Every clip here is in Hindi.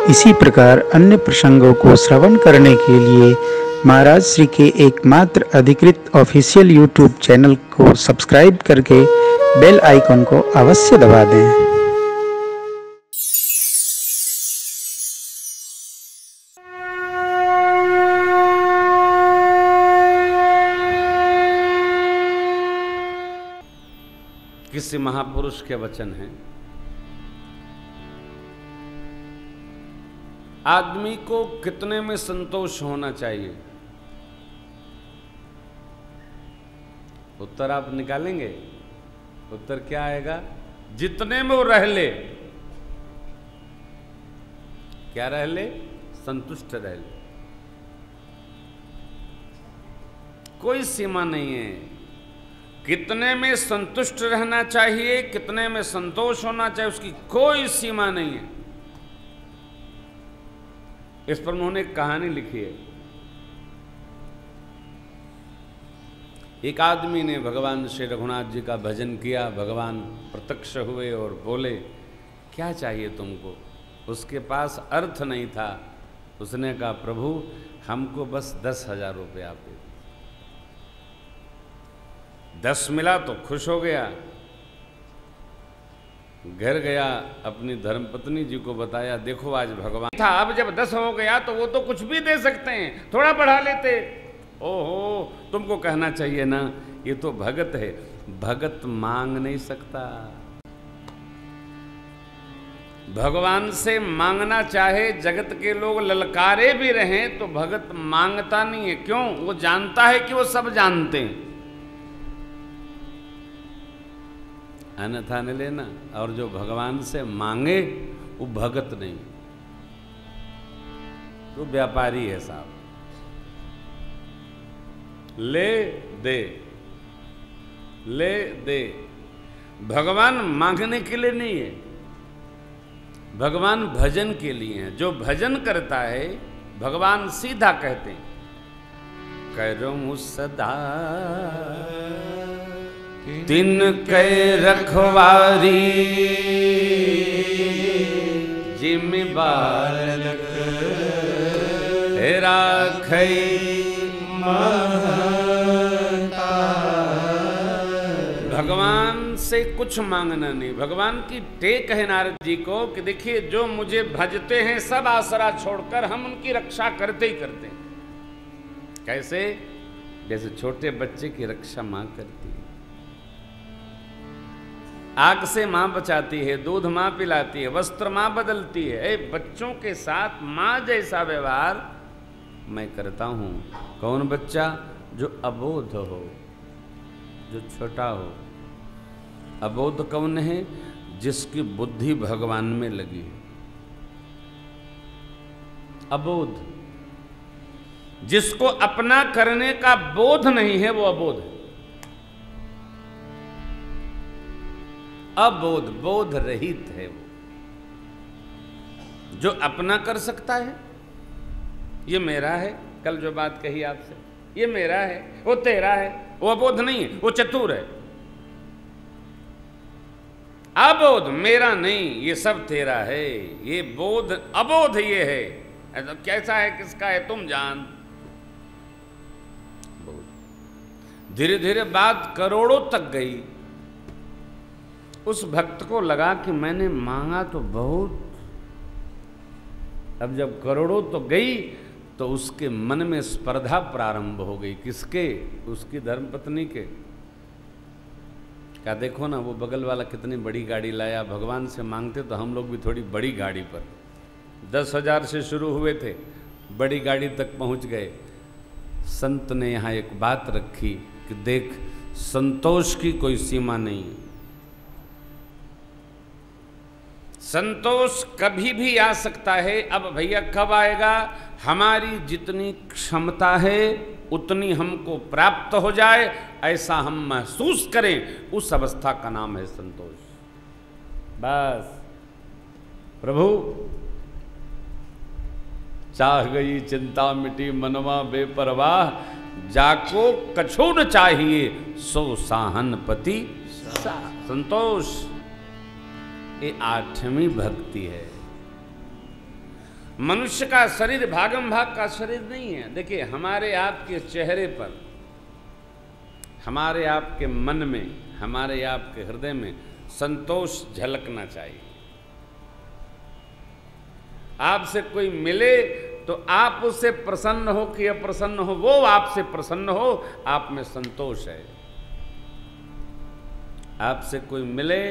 इसी प्रकार अन्य प्रसंगों को श्रवण करने के लिए महाराज श्री के एकमात्र अधिकृत ऑफिशियल यूट्यूब चैनल को सब्सक्राइब करके बेल आइकन को अवश्य दबा दें। किसी महापुरुष के वचन हैं, आदमी को कितने में संतोष होना चाहिए? उत्तर आप निकालेंगे? उत्तर क्या आएगा? जितने में वो रह ले। क्या रह ले? संतुष्ट रह ले। कोई सीमा नहीं है। कितने में संतुष्ट रहना चाहिए, कितने में संतोष होना चाहिए, उसकी कोई सीमा नहीं है। इस पर उन्होंने एक कहानी लिखी है। एक आदमी ने भगवान श्री रघुनाथ जी का भजन किया। भगवान प्रत्यक्ष हुए और बोले, क्या चाहिए तुमको? उसके पास अर्थ नहीं था। उसने कहा, प्रभु हमको बस 10,000 रुपये आप दे। 10 मिला तो खुश हो गया। घर गया, अपनी धर्मपत्नी जी को बताया, देखो आज भगवान था, अब जब 10 हो गया तो वो तो कुछ भी दे सकते हैं, थोड़ा बढ़ा लेते। ओहो, तुमको कहना चाहिए ना, ये तो भगत है, भगत मांग नहीं सकता। भगवान से मांगना चाहे जगत के लोग ललकारे भी रहें तो भगत मांगता नहीं है। क्यों? वो जानता है कि वो सब जानते हैं। अन्यथा न लेना। और जो भगवान से मांगे वो भगत नहीं, तो व्यापारी है साहब। ले दे, ले दे। भगवान मांगने के लिए नहीं है, भगवान भजन के लिए है। जो भजन करता है भगवान सीधा कहते हैं, करूं सदा तिन कै रखवारी, जिम्मेवार राखै महता। भगवान से कुछ मांगना नहीं। भगवान की टेक है नारद जी को कि देखिए, जो मुझे भजते हैं सब आसरा छोड़कर हम उनकी रक्षा करते ही करते हैं। कैसे? जैसे छोटे बच्चे की रक्षा मां करती है। आग से मां बचाती है, दूध मां पिलाती है, वस्त्र मां बदलती है। बच्चों के साथ मां जैसा व्यवहार मैं करता हूं। कौन बच्चा? जो अबोध हो, जो छोटा हो। अबोध कौन है? जिसकी बुद्धि भगवान में लगी है। अबोध, जिसको अपना करने का बोध नहीं है, वो अबोध है। अबोध, बोध रहित है वो। जो अपना कर सकता है, ये मेरा है, कल जो बात कही आपसे, ये मेरा है, वो तेरा है, वो अबोध नहीं है, वो चतुर है। अबोध, मेरा नहीं, ये सब तेरा है, ये बोध, अबोध ये है। तो कैसा है, किसका है, तुम जान। धीरे धीरे बात करोड़ों तक गई। उस भक्त को लगा कि मैंने मांगा तो बहुत, अब जब करोड़ों तो गई तो उसके मन में स्पर्धा प्रारंभ हो गई। किसके? उसकी धर्मपत्नी के। क्या देखो ना, वो बगल वाला कितनी बड़ी गाड़ी लाया। भगवान से मांगते तो हम लोग भी थोड़ी बड़ी गाड़ी पर, 10,000 से शुरू हुए थे, बड़ी गाड़ी तक पहुंच गए। संत ने यहाँ एक बात रखी कि देख, संतोष की कोई सीमा नहीं है। संतोष कभी भी आ सकता है। अब भैया कब आएगा? हमारी जितनी क्षमता है उतनी हमको प्राप्त हो जाए, ऐसा हम महसूस करें, उस अवस्था का नाम है संतोष। बस प्रभु चाह गई चिंता मिटी मनवा बेपरवाह, जाको कछु न चाहिए सो साहन पति संतोष। ये 8वीं भक्ति है। मनुष्य का शरीर भागम भाग का शरीर नहीं है। देखिए, हमारे आपके चेहरे पर, हमारे आपके मन में, हमारे आपके हृदय में संतोष झलकना चाहिए। आपसे कोई मिले तो आप उससे प्रसन्न हो कि अप्रसन्न हो, वो आपसे प्रसन्न हो, आप में संतोष है। आपसे कोई मिले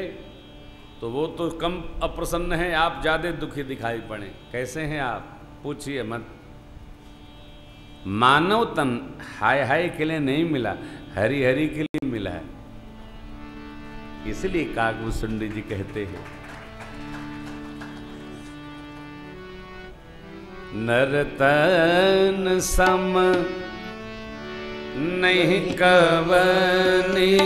तो वो तो कम अप्रसन्न है, आप ज्यादा दुखी दिखाई पड़े। कैसे हैं आप, पूछिए मत। मानव तन हाय हाय के लिए नहीं मिला, हरि हरि के लिए मिला है। इसलिए काकभूषुंडी जी कहते हैं, नरतन सम नहीं कवनी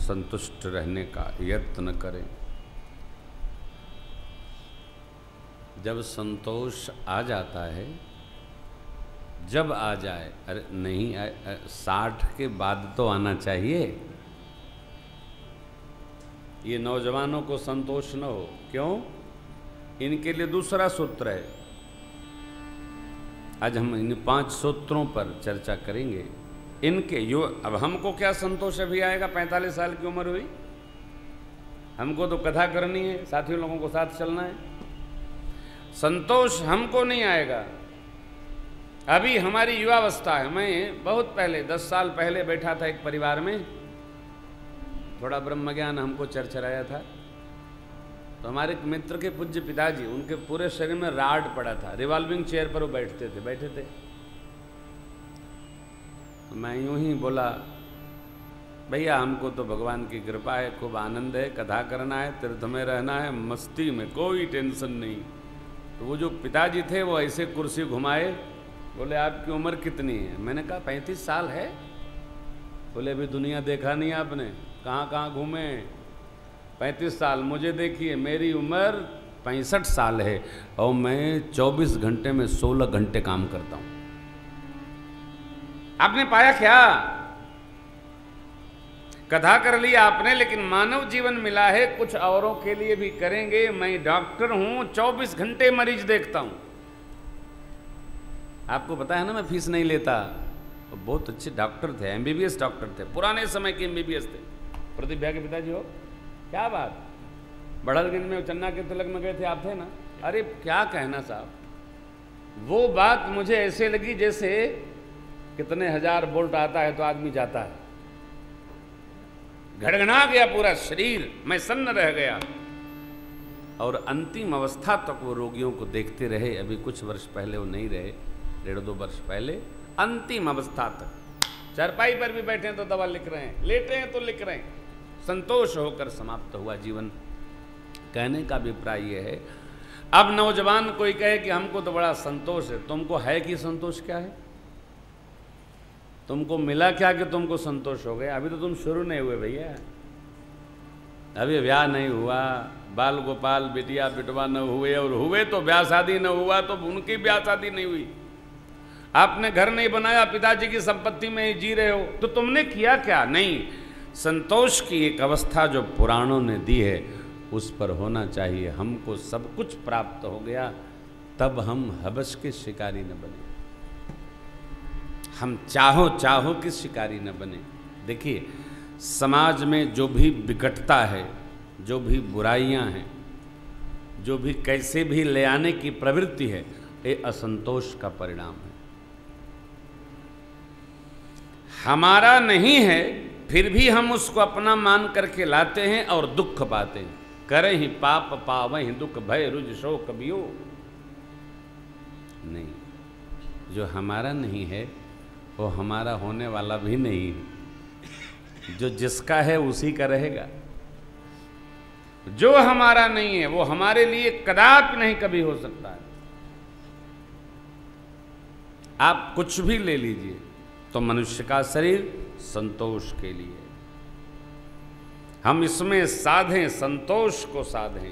संतुष्ट रहने का यत्न करें। जब संतोष आ जाता है, जब आ जाए, अरे नहीं 60 के बाद तो आना चाहिए। ये नौजवानों को संतोष न हो, क्यों? इनके लिए दूसरा सूत्र है। आज हम इन 5 सूत्रों पर चर्चा करेंगे। इनके अब हमको क्या संतोष अभी आएगा? 45 साल की उम्र हुई, हमको तो कथा करनी है, साथियों लोगों को साथ चलना है। संतोष हमको नहीं आएगा। अभी हमारी युवावस्था है। मैं बहुत पहले 10 साल पहले बैठा था एक परिवार में, थोड़ा ब्रह्म ज्ञान हमको चरचराया था। तो हमारे एक मित्र के पूज्य पिताजी, उनके पूरे शरीर में राड पड़ा था, रिवॉल्विंग चेयर पर वो बैठे थे। मैं यूं ही बोला, भैया हमको तो भगवान की कृपा है, खूब आनंद है, कथा करना है, तीर्थ में रहना है, मस्ती में, कोई टेंशन नहीं। तो वो जो पिताजी थे वो ऐसे कुर्सी घुमाए, बोले आपकी उम्र कितनी है? मैंने कहा 35 साल है। बोले अभी दुनिया देखा नहीं आपने, कहाँ कहाँ घूमे? 35 साल मुझे देखिए, मेरी उम्र 65 साल है और मैं 24 घंटे में 16 घंटे काम करता हूँ। आपने पाया क्या? कथा कर लिया आपने, लेकिन मानव जीवन मिला है, कुछ औरों के लिए भी करेंगे। मैं डॉक्टर हूं, 24 घंटे मरीज देखता हूं। आपको पता है ना, मैं फीस नहीं लेता। तो बहुत अच्छे डॉक्टर थे, MBBS डॉक्टर थे, पुराने समय के MBBS थे। प्रदीप भैया के पिताजी हो, क्या बात। बढ़लगंज में चन्ना के तिलक में गए थे, आप थे ना? अरे क्या कहना साहब, वो बात मुझे ऐसे लगी जैसे कितने हजार वोल्ट आता है तो आदमी जाता है। घड़घड़ा गया पूरा शरीर, मैं सन्न रह गया। और अंतिम अवस्था तक वो रोगियों को देखते रहे। अभी कुछ वर्ष पहले वो नहीं रहे, 1.5-2 वर्ष पहले अंतिम अवस्था तक चारपाई पर भी बैठे हैं तो दवा लिख रहे हैं, लेटे हैं तो लिख रहे हैं। संतोष होकर समाप्त हुआ जीवन। कहने का अभिप्राय यह है, अब नौजवान कोई कहे कि हमको तो बड़ा संतोष है, तुमको है कि संतोष क्या है? तुमको मिला क्या कि तुमको संतोष हो गया? अभी तो तुम शुरू नहीं हुए भैया, अभी ब्याह नहीं हुआ, बाल गोपाल बिटिया बिटवा न हुए, और हुए तो ब्याह शादी न हुआ तो उनकी ब्याह शादी नहीं हुई। आपने घर नहीं बनाया, पिताजी की संपत्ति में ही जी रहे हो, तो तुमने किया क्या? नहीं, संतोष की एक अवस्था जो पुराणों ने दी है उस पर होना चाहिए। हमको सब कुछ प्राप्त हो गया, तब हम हवस के शिकारी न बने, हम चाहो के शिकारी न बने। देखिए, समाज में जो भी विकटता है, जो भी बुराइयां हैं, जो भी कैसे भी ले आने की प्रवृत्ति है, ये असंतोष का परिणाम है। हमारा नहीं है फिर भी हम उसको अपना मान करके लाते हैं और दुख पाते हैं। करे ही पाप पावहि दुख भय रुज शोक बियो। नहीं, जो हमारा नहीं है वो हमारा होने वाला भी नहीं है। जो जिसका है उसी का रहेगा। जो हमारा नहीं है वो हमारे लिए कदापि नहीं कभी हो सकता है। आप कुछ भी ले लीजिए, तो मनुष्य का शरीर संतोष के लिए, हम इसमें साधें, संतोष को साधें।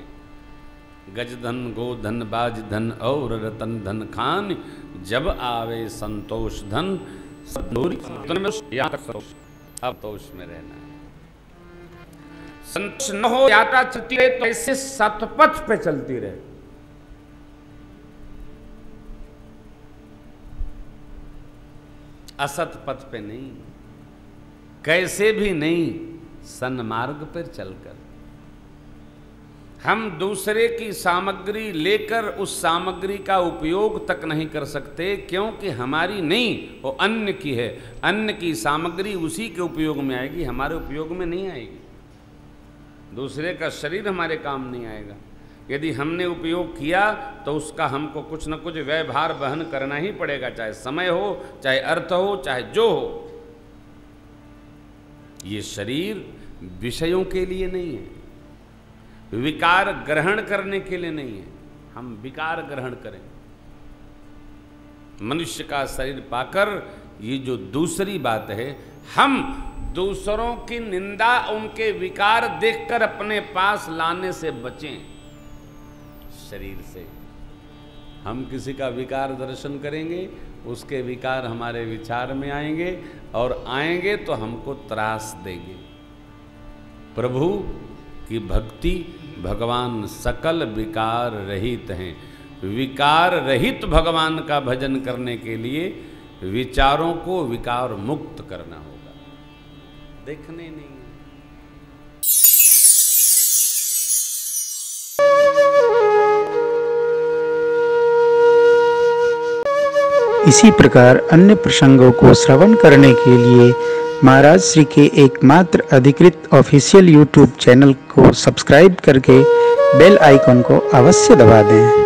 गजधन गोधन बाज धन और रतन धन खान, जब आवे संतोष धन सब दूरी। अब तो उसमें रहना है। संतोष न हो, यात्रा चलती रहे तो ऐसे सतपथ पे चलती रहे। असत पथ पे नहीं, कैसे भी नहीं, सन्मार्ग पर चलकर। हम दूसरे की सामग्री लेकर उस सामग्री का उपयोग तक नहीं कर सकते, क्योंकि हमारी नहीं, वो अन्य की है। अन्य की सामग्री उसी के उपयोग में आएगी, हमारे उपयोग में नहीं आएगी। दूसरे का शरीर हमारे काम नहीं आएगा। यदि हमने उपयोग किया तो उसका हमको कुछ न कुछ व्यवहार वहन करना ही पड़ेगा, चाहे समय हो, चाहे अर्थ हो, चाहे जो हो। ये शरीर विषयों के लिए नहीं है, विकार ग्रहण करने के लिए नहीं है। हम विकार ग्रहण करें। मनुष्य का शरीर पाकर ये जो दूसरी बात है, हम दूसरों की निंदा, उनके विकार देखकर अपने पास लाने से बचें। शरीर से हम किसी का विकार दर्शन करेंगे, उसके विकार हमारे विचार में आएंगे, और आएंगे तो हमको त्रास देंगे। प्रभु की भक्ति, भगवान सकल विकार रहित हैं। विकार रहित भगवान का भजन करने के लिए विचारों को विकार मुक्त करना होगा, देखने नहीं। इसी प्रकार अन्य प्रसंगों को श्रवण करने के लिए महाराज श्री के एकमात्र अधिकृत ऑफिशियल YouTube चैनल को सब्सक्राइब करके बेल आइकन को अवश्य दबा दें।